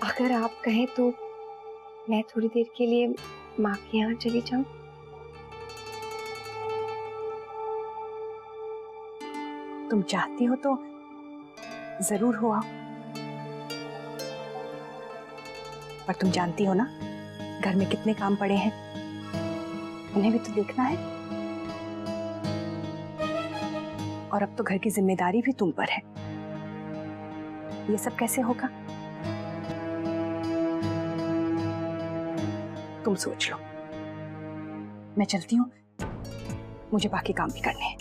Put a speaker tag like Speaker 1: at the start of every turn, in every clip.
Speaker 1: अगर आप कहें तो मैं थोड़ी देर के लिए माँ के यहाँ चली जाऊं।
Speaker 2: तुम चाहती हो तो जरूर हो आओ, पर तुम जानती हो ना घर में कितने काम पड़े हैं, उन्हें भी तो देखना है। और अब तो घर की जिम्मेदारी भी तुम पर है। ये सब कैसे होगा? तुम सोच लो। मैं चलती हूँ, मुझे बाकी काम भी करने हैं।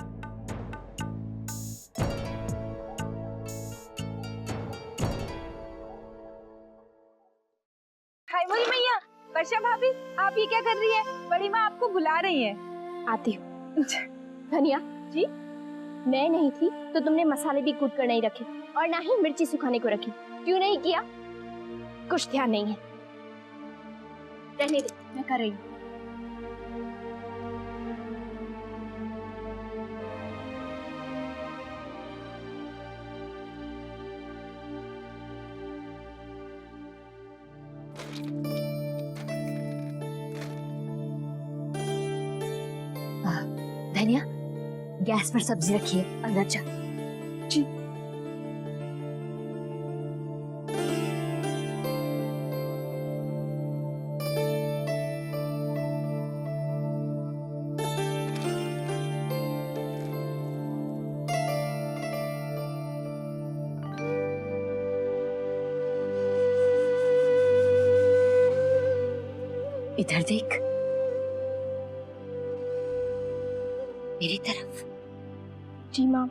Speaker 3: हाय मोरी मैया, वर्षा भाभी, आप ये क्या कर रही है? बड़ी माँ आपको बुला रही है।
Speaker 4: आती हूँ। धनिया जी, मैं नहीं थी तो तुमने मसाले भी कूट कर नहीं रखे और ना ही मिर्ची सुखाने को रखी। क्यों नहीं किया? कुछ ध्यान नहीं है। रहने दे, मैं कर रही हूँ। धनिया, गैस पर सब्जी रखी है, अंदर जा।
Speaker 2: जी।
Speaker 4: इधर देख, मेरी तरफ। जी माँ।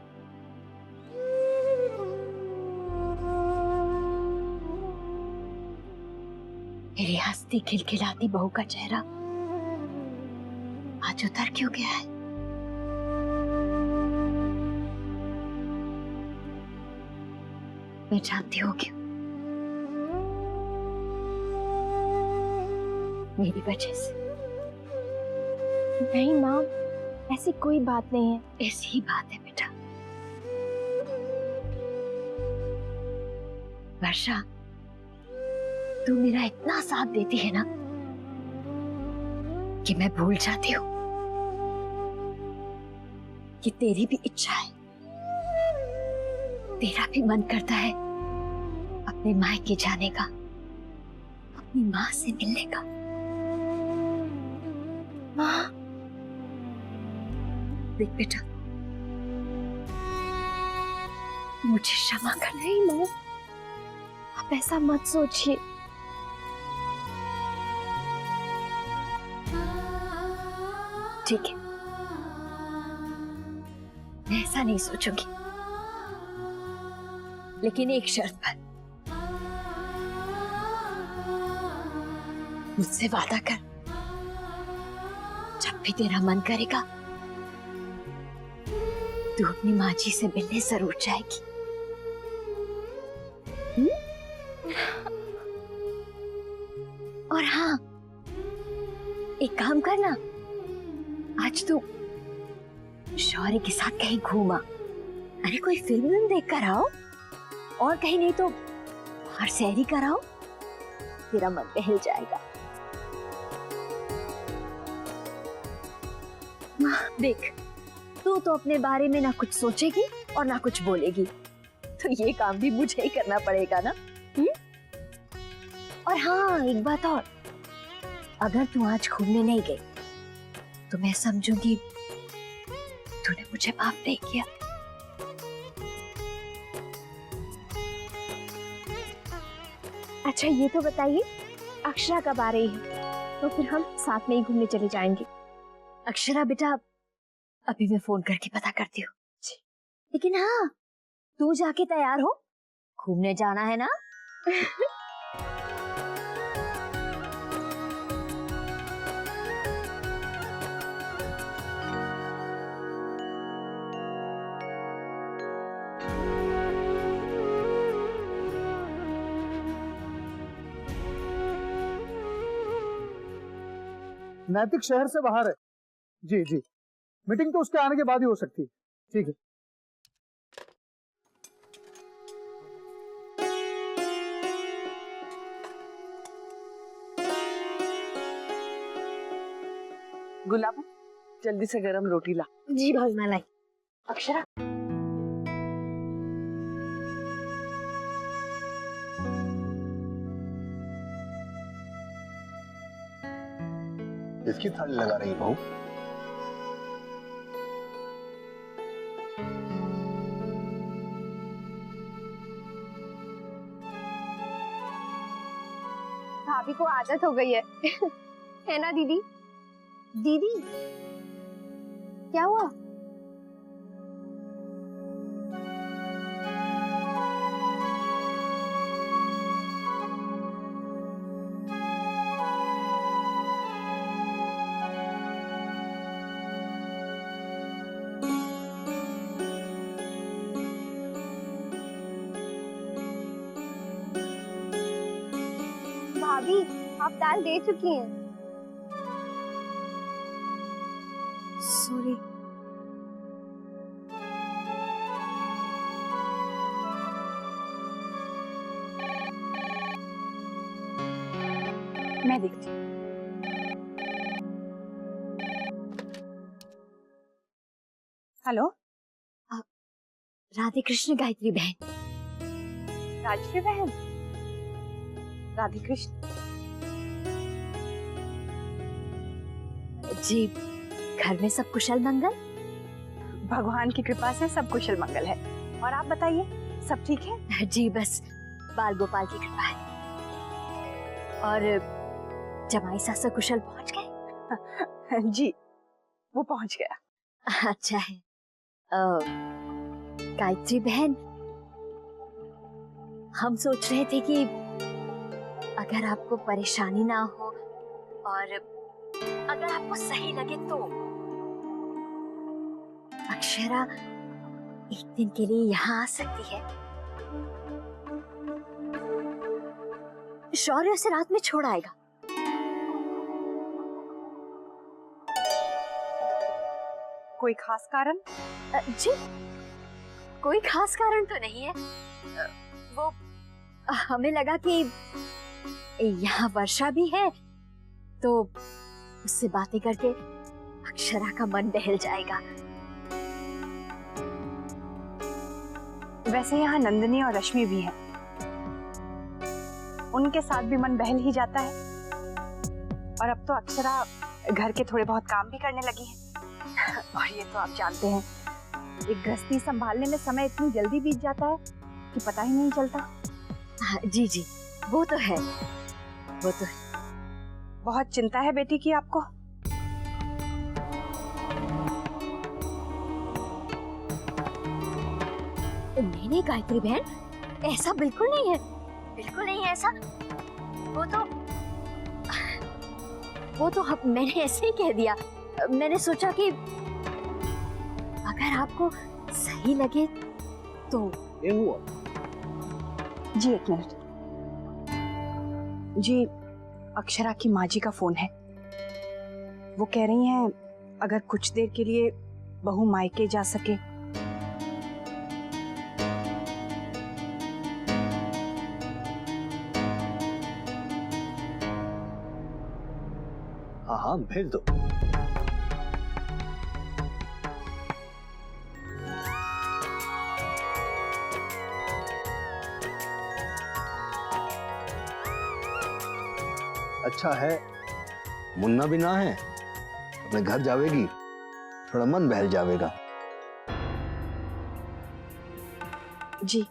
Speaker 4: मेरी हंसती खिलखिलाती बहू का चेहरा आज उतर क्यों गया है? मैं जानती हूँ क्यों। मेरी वजह से। नहीं माँ, ऐसी कोई बात नहीं है। ऐसी ही बात है बेटा। वर्षा, तू मेरा इतना साथ देती है ना कि मैं भूल जाती हूँ कि तेरी भी इच्छा है, तेरा भी मन करता है अपने मायके जाने का, अपनी माँ से मिलने का। माँ, देख बेटा, मुझे क्षमा कर। नहीं माँ, आप ऐसा मत सोचिए। ठीक है, मैं ऐसा नहीं सोचूंगी, लेकिन एक शर्त पर। मुझसे वादा कर, जब भी तेरा मन करेगा तू अपनी माँ जी से मिलने जरूर जाएगी। और हाँ, एक काम करना, आज तू शौर्य के साथ कहीं घूमा। अरे कोई फिल्म देख कर आओ, और कहीं नहीं तो बाहर सैरी कराओ, तेरा मन बहल जाएगा। देख, तू तो अपने बारे में ना कुछ सोचेगी और ना कुछ बोलेगी, तो ये काम भी मुझे ही करना पड़ेगा ना। और हाँ, एक बात और, अगर तू आज घूमने नहीं गई तो मैं समझूंगी तूने मुझे माफ नहीं किया। अच्छा ये तो बताइए, अक्षरा कब आ रही है? तो फिर हम साथ में ही घूमने चले जाएंगे। अक्षरा बेटा, अभी मैं फोन करके पता करती हूँ। लेकिन हाँ, तू जाके तैयार हो, घूमने जाना है ना?
Speaker 5: नैतिक शहर से बाहर है। जी जी, मीटिंग तो उसके आने के बाद ही हो सकती है। ठीक है।
Speaker 6: गुलाब जल्दी से गरम रोटी ला।
Speaker 4: जी भाभी मैं लाई।
Speaker 2: अक्षरा,
Speaker 7: इसकी थाली लगा रही बहू।
Speaker 1: भाभी को आदत हो गई है है ना दीदी? दीदी क्या हुआ? भाभी आप दाल दे चुकी हैं।
Speaker 2: सॉरी। मैं देखती हूँ। हेलो,
Speaker 4: राधे कृष्ण गायत्री बहन।
Speaker 2: राजश्री बहन। राधे कृष्ण
Speaker 4: जी, घर में सब कुशल मंगल?
Speaker 2: भगवान की कृपा से सब कुशल मंगल है। और आप बताइए, सब ठीक है?
Speaker 4: जी बस बाल गोपाल की कृपा है। और जमाई सासु कुशल पहुंच गए?
Speaker 2: जी, वो पहुंच गया।
Speaker 4: अच्छा है। गायत्री बहन, हम सोच रहे थे कि अगर आपको परेशानी ना हो और अगर आपको सही लगे तो अक्षरा एक दिन के लिए यहाँ आ सकती है। शौर्य से रात में छोड़ आएगा।
Speaker 2: कोई खास कारण?
Speaker 4: जी, कोई खास कारण तो नहीं है। वो हमें लगा कि यहाँ वर्षा भी है तो उससे बातें करके अक्षरा का मन बहल जाएगा।
Speaker 2: वैसे यहाँ नंदिनी और रश्मि भी हैं। उनके साथ भी मन बहल ही जाता है। और अब तो अक्षरा घर के थोड़े बहुत काम भी करने लगी है। और ये तो आप जानते हैं, एक गृहस्थी संभालने में समय इतनी जल्दी बीत जाता है कि पता ही नहीं चलता।
Speaker 4: जी जी, वो तो है, वो तो है।
Speaker 2: बहुत चिंता है बेटी की आपको?
Speaker 4: नहीं गायत्री बहन, ऐसा बिल्कुल नहीं है, बिल्कुल नहीं है ऐसा। वो तो मैंने ऐसे ही कह दिया। मैंने सोचा कि अगर आपको सही लगे तो।
Speaker 7: ये हुआ?
Speaker 2: जी एक मिनट। जी, अक्षरा की माँ जी का फोन है। वो कह रही हैं अगर कुछ देर के लिए बहू मायके जा सके।
Speaker 7: हाँ हाँ भेज दो। अच्छा है मुन्ना भी ना है, अपने घर जावेगी, थोड़ा मन बहल जावेगा।
Speaker 2: जी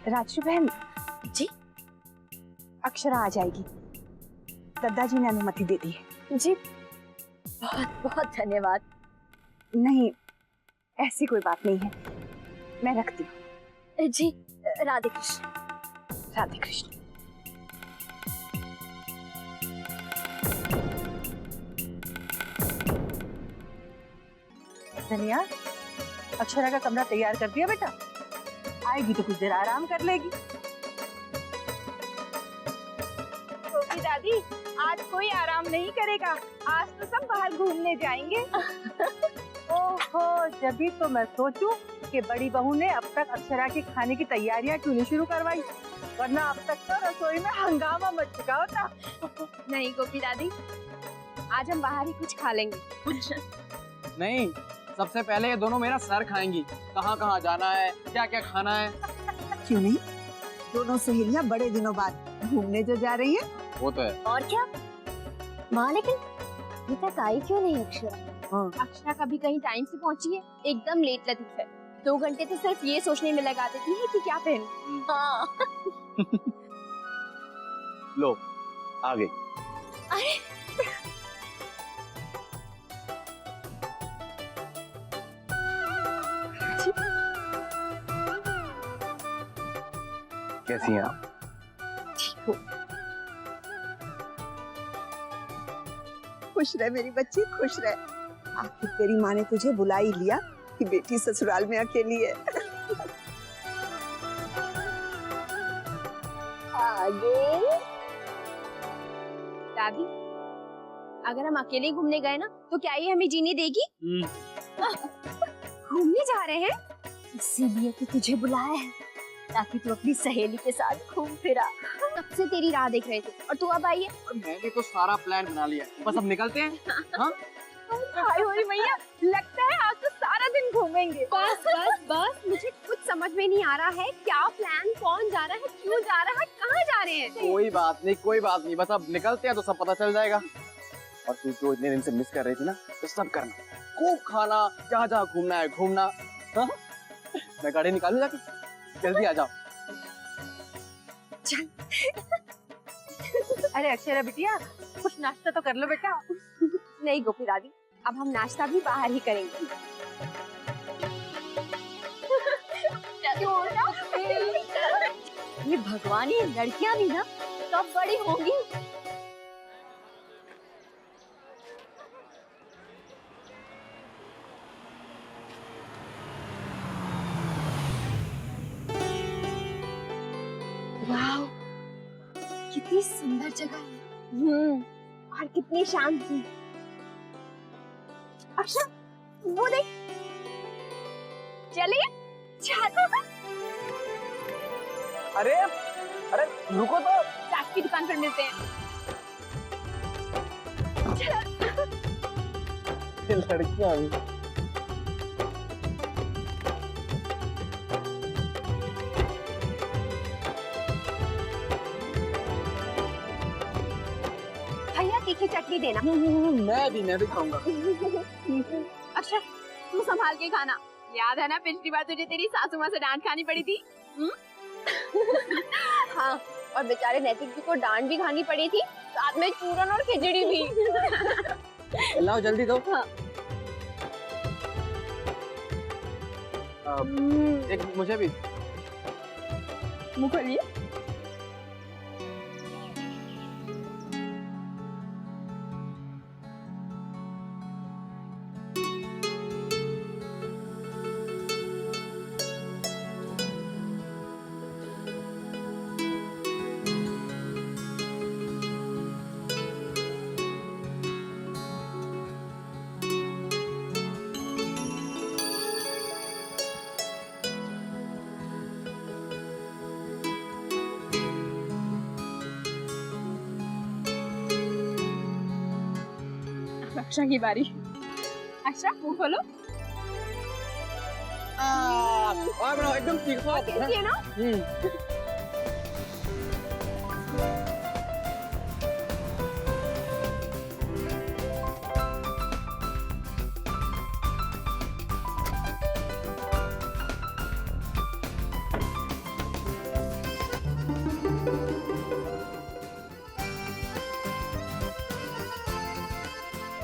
Speaker 2: राजश्री बहन
Speaker 4: जी,
Speaker 2: अक्षरा आ जाएगी। दादाजी ने अनुमति दे दी है।
Speaker 4: जी बहुत बहुत धन्यवाद।
Speaker 2: नहीं, ऐसी कोई बात नहीं है, मैं रखती हूँ।
Speaker 4: जी, राधे कृष्ण।
Speaker 2: राधे कृष्ण। धनिया, अक्षरा का कमरा तैयार कर दिया बेटा? आएगी तो कुछ देर आराम कर लेगी।
Speaker 3: छोटी दादी, आज कोई आराम नहीं करेगा। आज तो सब बाहर घूमने जाएंगे। ओह,
Speaker 6: देखो जभी तो मैं सोचूं कि बड़ी बहू ने अब तक अक्षरा के खाने की तैयारियां क्यों नहीं शुरू करवाई, वरना अब तक तो रसोई में हंगामा मच चुका होता।
Speaker 4: नहीं गोपी दादी, आज हम बाहर ही कुछ खा लेंगे।
Speaker 8: कुछ नहीं, सबसे पहले ये दोनों मेरा सर खाएंगी। कहाँ कहाँ जाना है, क्या क्या खाना है।
Speaker 9: क्यों नहीं, दोनों सहेलियां बड़े दिनों बाद घूमने जो जा रही हैं।
Speaker 8: वो तो है।
Speaker 4: और क्या माँ, लेकिन अभी तक आई क्यों नहीं अक्षरा? अक्षरा कभी कहीं टाइम से पहुंची है, एकदम लेट लतीफ है। 2 घंटे तो सिर्फ ये सोचने में लगा देती है कि क्या पहनूं। हाँ।
Speaker 7: लो आ गई।
Speaker 4: अरे
Speaker 7: कैसी हैं आप?
Speaker 9: खुश रह मेरी बच्ची, खुश रह। आखिर तेरी माँ ने तुझे बुला ही लिया कि बेटी ससुराल में अकेली है।
Speaker 4: दादी, अगर हम अकेले घूमने गए ना तो क्या ये हमें जीने देगी? घूमने जा रहे हैं इसीलिए तो तुझे बुलाया है, ताकि तू अपनी सहेली के साथ घूम फिरा। तब से तेरी राह देख रहे थे और तू अब आई है।
Speaker 8: और मैंने तो सारा प्लान बना लिया, बस अब निकलते हैं। हाँ?
Speaker 3: हाय होरी मैया, लगता है आज तो सारा दिन घूमेंगे।
Speaker 4: बस बस बस, मुझे कुछ समझ में नहीं आ रहा है, क्या प्लान, कौन जा रहा है, क्यों जा रहा है, कहाँ जा रहे हैं?
Speaker 8: कोई बात नहीं, कोई बात नहीं, बस अब निकलते हैं तो सब पता चल जाएगा। और तू जो इतने दिन से मिस कर रही थी ना, तो सब करना, खूब खाना, जहाँ जहाँ घूमना है घूमना। हाँ? मैं गाड़ी निकालूं जाके, जल्दी आ जाओ।
Speaker 3: अरे अक्षरा बिटिया, कुछ नाश्ता तो कर लो बेटा।
Speaker 4: नहीं गोपी दादी, अब हम नाश्ता भी बाहर ही करेंगे। ये भगवान, ये लड़कियां भी ना कब बड़ी होंगी। वाह, कितनी सुंदर जगह है। और कितनी शांति। अक्षर, वो देख, चलिए जाते हैं।
Speaker 8: अरे अरे रुको तो,
Speaker 4: चाट की दुकान पर मिलते हैं।
Speaker 8: लड़कियां भी।
Speaker 4: भैया तीखी चटनी देना।
Speaker 8: मैं भी खाऊंगा।
Speaker 4: अक्षर, तू संभाल के खाना। याद है ना पिछली बार तुझे तेरी सासू माँ से डांट खानी पड़ी थी? हाँ, और बेचारे नैतिक जी को डांट भी खानी पड़ी थी, साथ में चूरन और खिचड़ी भी।
Speaker 8: लाओ जल्दी दो।
Speaker 4: हाँ।
Speaker 8: एक मुझे भी।
Speaker 4: मुँह खोलिए। अक्षरा की बारी। अक्षरा, मुँह खोलो।
Speaker 8: और बनाओ, एकदम ठीक
Speaker 4: है ना?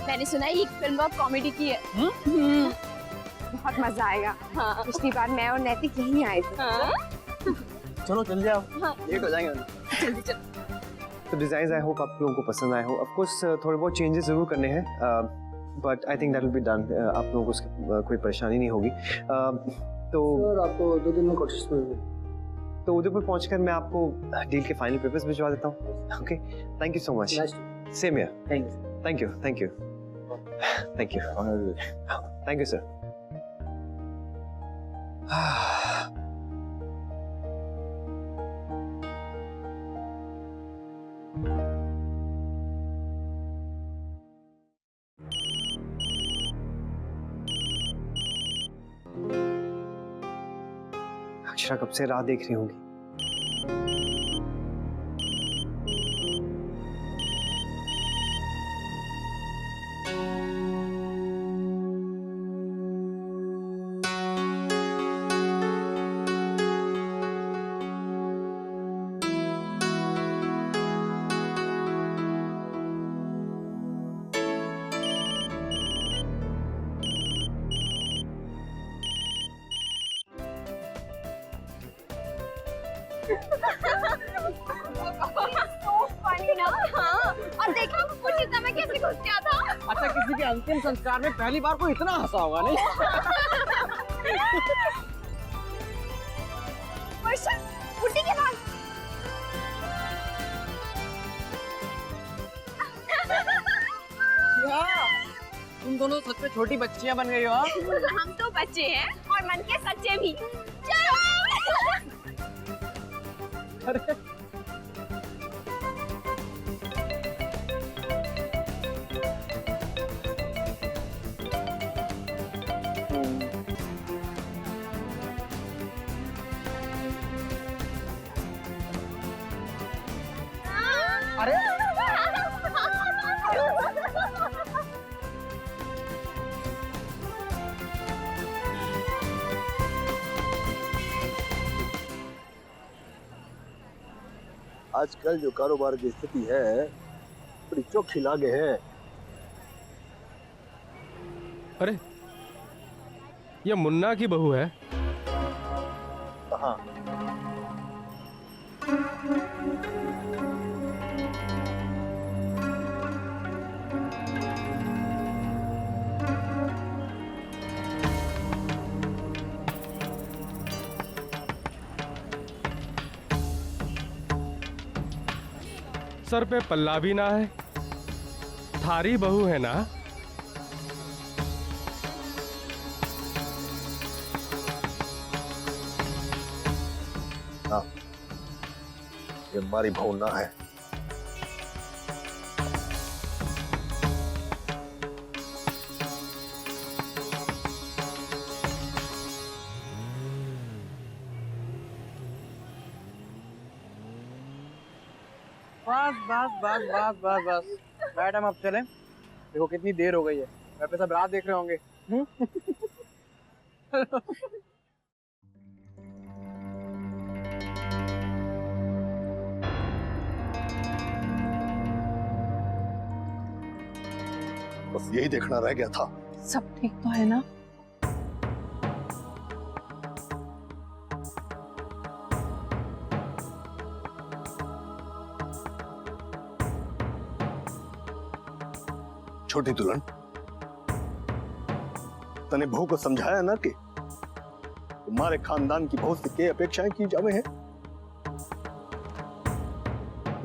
Speaker 4: मैंने सुना है ये फिल्म बहुत कॉमेडी की है।
Speaker 2: बहुत मजा आएगा।
Speaker 4: हाँ।
Speaker 2: पिछली बार मैं और नैतिक यहीं आए थे।
Speaker 4: हाँ।
Speaker 8: चलो जल्दी आओ, लेट हो जाएंगे।
Speaker 4: जल्दी चलो।
Speaker 10: तो डिजाइन आई होप आप लोगों को पसंद आए हो। ऑफ कोर्स थोड़े बहुत चेंजेस जरूर करने हैं, but I think that will be done. आप लोगों को कोई परेशानी नहीं होगी। तो
Speaker 8: सर आपको 2 दिन में कोशिश करूंगी।
Speaker 10: तो उदयपुर पहुंचकर मैं आपको डील के फाइनल पेपर्स भिजवा देता हूँ। Okay, thank you so much. Same here. Thank you, thank you, thank you, thank you sir. Akshara कब से राह देख रही होगी।
Speaker 1: और देखा कुछ समय कैसे घुस गया था।
Speaker 8: अच्छा, किसी के अंतिम संस्कार में पहली बार कोई इतना हंसा होगा नहीं?
Speaker 1: वर्षा, बुड्ढी के पास।
Speaker 8: तुम दोनों सच में छोटी बच्चियां बन गई हो।
Speaker 1: हम तो बच्चे हैं और मन के सच्चे भी। चलो।
Speaker 8: अरे अरे
Speaker 7: आजकल जो कारोबार की स्थिति है बड़ी चौखी लागे है।
Speaker 11: अरे ये मुन्ना की बहू है।
Speaker 7: हाँ,
Speaker 11: सर पे पल्ला भी ना है, थारी बहू है ना।
Speaker 7: हाँ, ये हमारी बहू ना है।
Speaker 8: बस बस बस बस बस बस मैडम, अब चलें। देखो कितनी देर हो गई है, घर पे सब रात देख रहे होंगे।
Speaker 7: बस यही देखना रह गया था।
Speaker 6: सब ठीक तो है ना?
Speaker 7: छोटी दुल्हन, तने बहू को समझाया ना कि तुम्हारे खानदान की बहू से क्या अपेक्षाएं की जावे हैं।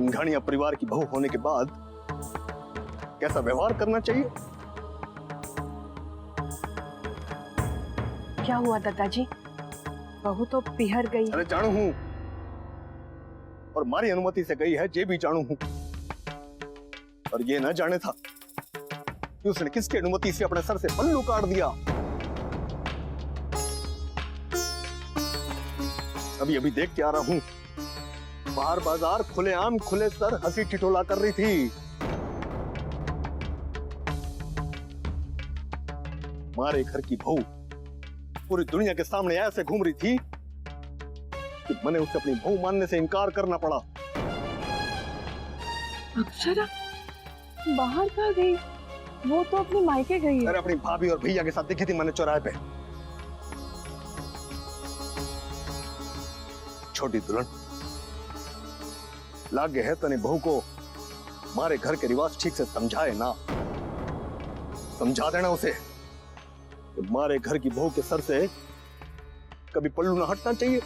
Speaker 7: घाणिया परिवार की बहू होने के बाद कैसा व्यवहार करना चाहिए।
Speaker 2: क्या हुआ दादाजी? बहू तो पिहर गई।
Speaker 7: अरे जानू हूं, और मारी अनुमति से गई है, जे भी जानू हूं। और ये ना जाने था कि उसने किसकी अनुमति से अपने सर से पल्लू काट दिया। अभी अभी देख के आ रहा हूं, बाहर बाजार खुलेआम खुले सर हंसी ठिठोला कर रही थी। हमारे घर की बहू पूरी दुनिया के सामने ऐसे घूम रही थी कि मैंने उसे अपनी बहू मानने से इनकार करना पड़ा।
Speaker 6: अक्षरा बाहर कहाँ गई? वो तो अपने मायके गई है।
Speaker 7: अरे अपनी भाभी और भैया के साथ दिखी थी मैंने चौराहे पे। छोटी दुल्हन, लागे है तने बहू को हमारे घर के रिवाज ठीक से समझाए ना। समझा देना उसे कि हमारे घर की बहू के सर से कभी पल्लू ना हटना चाहिए।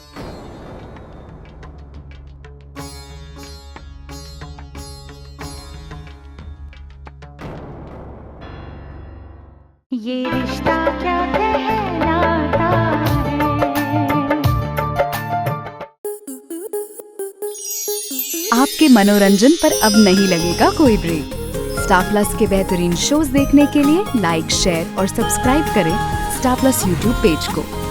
Speaker 12: ये रिश्ता क्या कहलाता है। आपके मनोरंजन पर अब नहीं लगेगा कोई ब्रेक। स्टार प्लस के बेहतरीन शोज देखने के लिए लाइक, शेयर और सब्सक्राइब करें स्टार प्लस यूट्यूब पेज को।